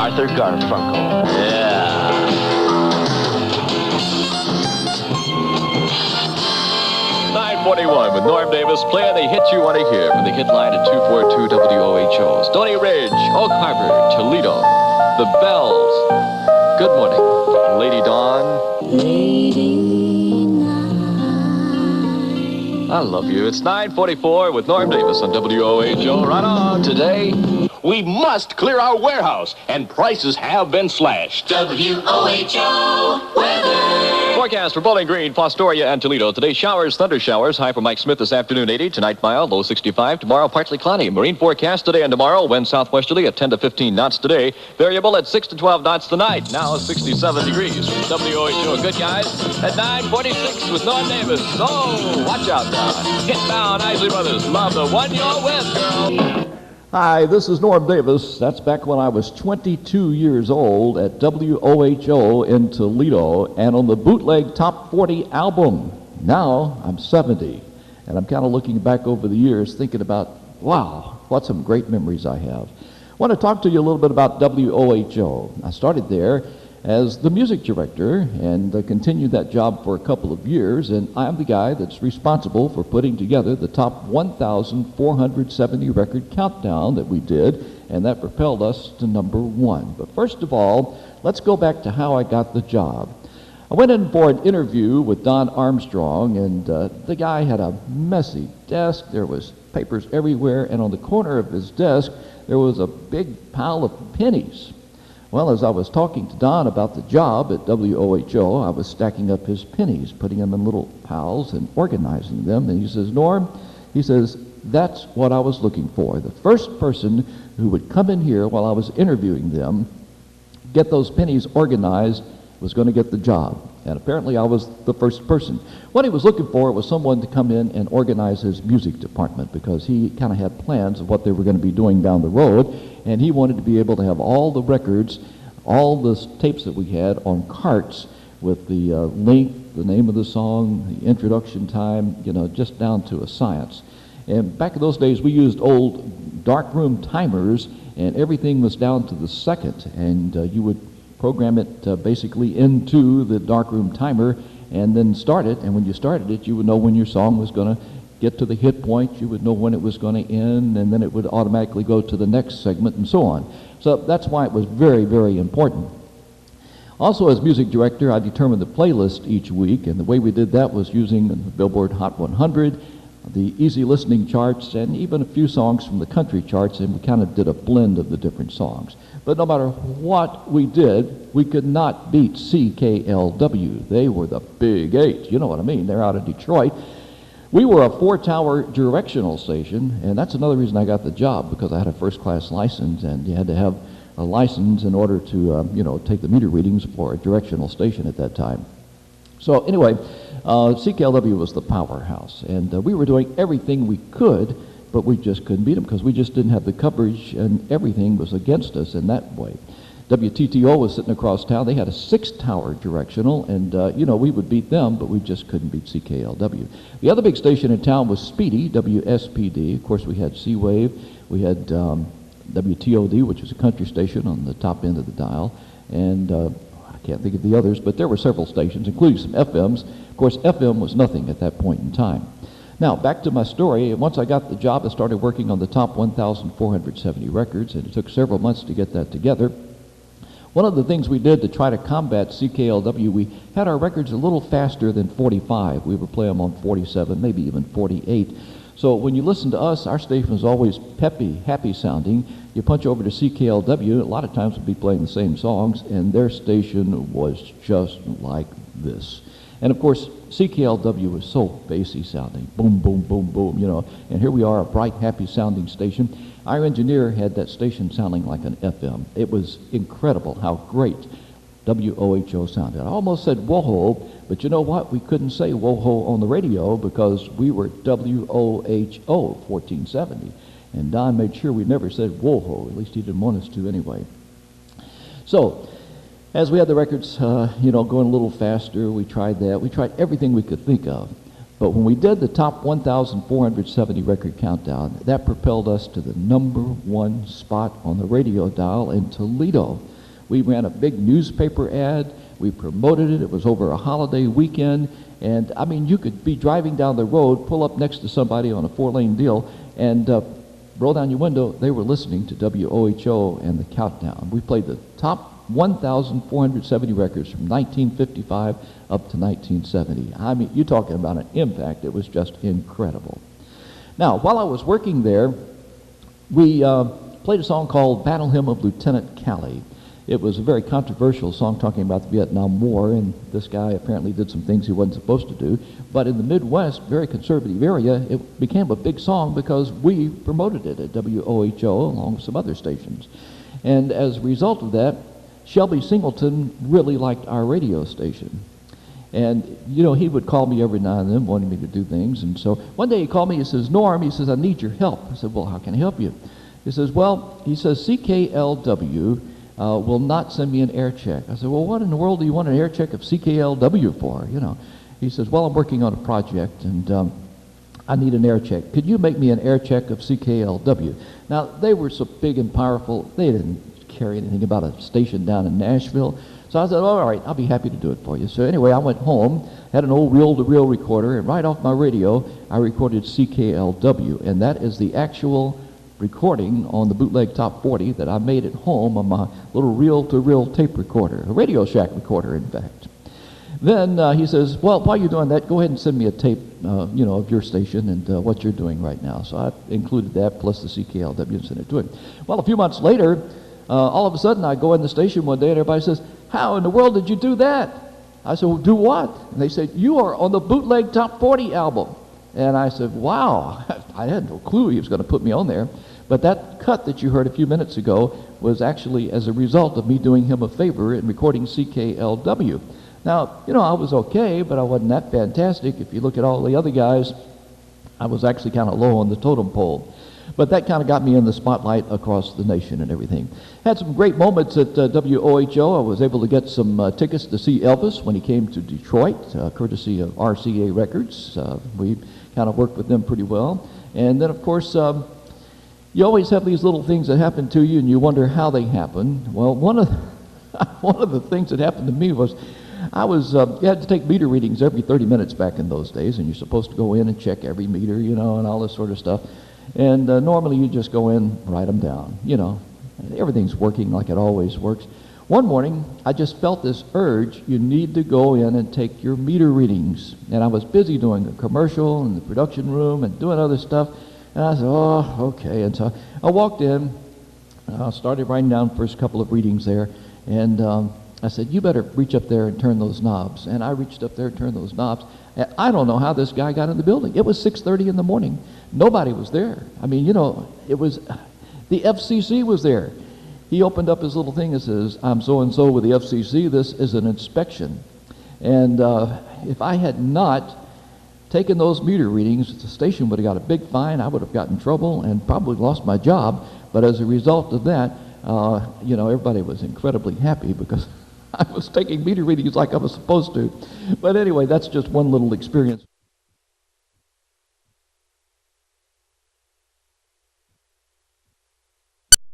Arthur Garfunkel. Yeah. .41 with Norm Davis playing the hit you want to hear from the hit line at 242 WOHO. Stony Ridge, Oak Harbor, Toledo, the Bells. Good morning, Lady Dawn. Lady night. I love you. It's 9:44 with Norm Davis on WOHO. Right on today. We must clear our warehouse, and prices have been slashed. WOHO weather. Forecast for Bowling Green, Fostoria, and Toledo. Today, showers, thunder showers. High for Mike Smith this afternoon, 80. Tonight, mild, low 65. Tomorrow, partly cloudy. Marine forecast today and tomorrow. Wind southwesterly at 10 to 15 knots today. Variable at 6 to 12 knots tonight. Now 67 degrees. WOHO. Good guys. At 9:46 with Norm Davis. Oh, watch out now. Hitbound, Isley Brothers. Love the one you're with, girl. Hi, this is Norm Davis. That's back when I was 22 years old at WOHO in Toledo and on the Bootleg Top 40 album. Now I'm 70, and I'm kind of looking back over the years thinking about, wow, what some great memories I have. I want to talk to you a little bit about WOHO. I started there as the music director and continued that job for a couple of years, and I'm the guy that's responsible for putting together the top 1,470 record countdown that we did, and that propelled us to number one. But first of all, let's go back to how I got the job. I went in for an interview with Don Armstrong, and the guy had a messy desk. There was papers everywhere, and on the corner of his desk there was a big pile of pennies. Well, as I was talking to Don about the job at WOHO, I was stacking up his pennies, putting them in little piles and organizing them. And he says, Norm, he says, that's what I was looking for. The first person who would come in here while I was interviewing them, get those pennies organized, was going to get the job. And apparently I was the first person. What he was looking for was someone to come in and organize his music department, because he kind of had plans of what they were going to be doing down the road, and he wanted to be able to have all the records, all the tapes that we had on carts with the length, the name of the song, the introduction time, you know, just down to a science. And back in those days we used old darkroom timers, and everything was down to the second, and you would program it basically into the darkroom timer and then start it, and when you started it you would know when your song was going to get to the hit point, you would know when it was going to end, and then it would automatically go to the next segment and so on. So that's why it was very, very important. Also, as music director, I determined the playlist each week, and the way we did that was using the Billboard Hot 100, the easy listening charts, and even a few songs from the country charts, and we kind of did a blend of the different songs. But no matter what we did, we could not beat CKLW. They were the Big Eight. You know what I mean? They're out of Detroit. We were a 4-tower directional station, and that's another reason I got the job, because I had a first-class license, and you had to have a license in order to, take the meter readings for a directional station at that time. So anyway, CKLW was the powerhouse, and we were doing everything we could, but we just couldn't beat them because we just didn't have the coverage, and everything was against us in that way. WTTO was sitting across town. They had a 6-tower directional, and, we would beat them, but we just couldn't beat CKLW. The other big station in town was Speedy, WSPD. Of course, we had C-Wave. We had WTOD, which was a country station on the top end of the dial, and I can't think of the others, but there were several stations, including some FMs. Of course, FM was nothing at that point in time. Now, back to my story. Once I got the job, I started working on the top 1,470 records, and it took several months to get that together. One of the things we did to try to combat CKLW, we had our records a little faster than 45. We would play them on 47, maybe even 48. So when you listen to us, our station was always peppy, happy sounding. You punch over to CKLW, a lot of times we'd be playing the same songs, and their station was just like this. And of course, CKLW was so bassy sounding, boom, boom, boom, boom, and here we are, a bright, happy sounding station. Our engineer had that station sounding like an FM. It was incredible how great WOHO sounded. I almost said WOHO, but you know what? We couldn't say WOHO on the radio because we were WOHO 1470. And Don made sure we never said WOHO, at least he didn't want us to anyway. So, as we had the records, going a little faster, we tried that. We tried everything we could think of. But when we did the top 1,470 record countdown, that propelled us to the #1 spot on the radio dial in Toledo. We ran a big newspaper ad. We promoted it. It was over a holiday weekend. And, I mean, you could be driving down the road, pull up next to somebody on a 4-lane deal, and roll down your window. They were listening to WOHO and the Countdown. We played the top 1,470 records from 1955 up to 1970. I mean, you're talking about an impact. It was just incredible. Now, while I was working there, we played a song called Battle Hymn of Lieutenant Calley. It was a very controversial song talking about the Vietnam War, and this guy apparently did some things he wasn't supposed to do. But in the Midwest, very conservative area, it became a big song because we promoted it at WOHO along with some other stations. And as a result of that, Shelby Singleton really liked our radio station. And, you know, he would call me every now and then wanting me to do things. And so one day he called me, he says, Norm, he says, I need your help. I said, well, how can I help you? He says, well, he says, CKLW will not send me an air check. I said, well, what in the world do you want an air check of CKLW for, you know? He says, well, I'm working on a project, and I need an air check. Could you make me an air check of CKLW? Now, they were so big and powerful, they didn't care anything about a station down in Nashville. So I said, all right, I'll be happy to do it for you. So anyway, I went home, had an old reel-to-reel recorder, and right off my radio, I recorded CKLW, and that is the actual recording on the Bootleg Top 40 that I made at home on my little reel-to-reel tape recorder, a Radio Shack recorder, in fact. Then he says, well, while you're doing that, go ahead and send me a tape, you know, of your station and what you're doing right now. So I included that plus the CKLW and sent it to him. Well, a few months later, all of a sudden I go in the station one day and everybody says, how in the world did you do that? I said, well, do what? And they said, you are on the Bootleg Top 40 album. And I said, wow, I had no clue he was going to put me on there. But that cut that you heard a few minutes ago was actually as a result of me doing him a favor and recording CKLW. Now, you know, I was okay, but I wasn't that fantastic. If you look at all the other guys, I was actually kind of low on the totem pole. But that kind of got me in the spotlight across the nation and everything. Had some great moments at WOHO. I was able to get some tickets to see Elvis when he came to Detroit, courtesy of RCA Records. We kind of worked with them pretty well. And then, of course, you always have these little things that happen to you, and you wonder how they happen. Well, one of the things that happened to me was you had to take meter readings every 30 minutes back in those days, and you're supposed to go in and check every meter, you know, and all this sort of stuff. And normally you just go in, write them down, you know. Everything's working like it always works. One morning, I just felt this urge, you need to go in and take your meter readings. And I was busy doing a commercial in the production room and doing other stuff. And I said, oh, okay. And so I walked in, started writing down the first couple of readings there. And I said, you better reach up there and turn those knobs. And I reached up there and turned those knobs. And I don't know how this guy got in the building. It was 6:30 in the morning. Nobody was there. I mean, you know, it was, the FCC was there. He opened up his little thing and says, I'm so-and-so with the FCC. This is an inspection. And if I had not taken those meter readings, the station would have got a big fine. I would have gotten in trouble and probably lost my job. But as a result of that, you know, everybody was incredibly happy because I was taking meter readings like I was supposed to. But anyway, that's just one little experience.